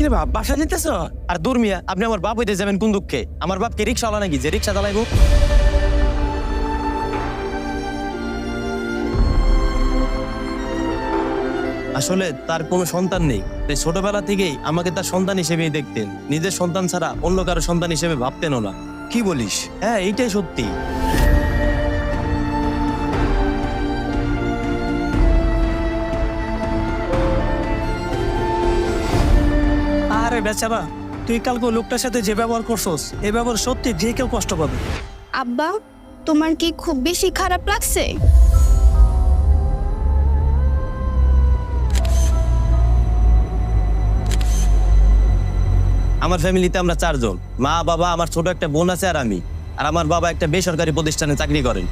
কিরে বাপ বাসা যেতেছ? আর দূর মিয়া, আপনি আমার বাপ হইতে যাবেন কোন দুঃখে? আমার বাপকে রিক্সাওয়ালা নাকি যে রিক্সা চালাইবো? আসলে তার কোনো সন্তান নেই, তাই ছোটবেলা থেকেই আমাকে তার সন্তান হিসেবেই দেখতেন। নিজের সন্তান ছাড়া অন্য কারো সন্তান হিসেবে ভাবতেনও না। কি বলিস? হ্যাঁ, এইটাই সত্যি। আরে বেচারা, তুই কালকে ওই লোকটার সাথে যে ব্যবহার করছস, এই ব্যবহার সত্যি যে কেউ কষ্ট পাবে। আব্বা, তোমার কি খুব বেশি খারাপ লাগছে? আমার ফ্যামিলিতে আমরা 4 জন, মা বাবা, আমার ছোট একটা বোন আছে আর আমি। আর আমার বাবা একটা বেসরকারি প্রতিষ্ঠানে চাকরি করেন।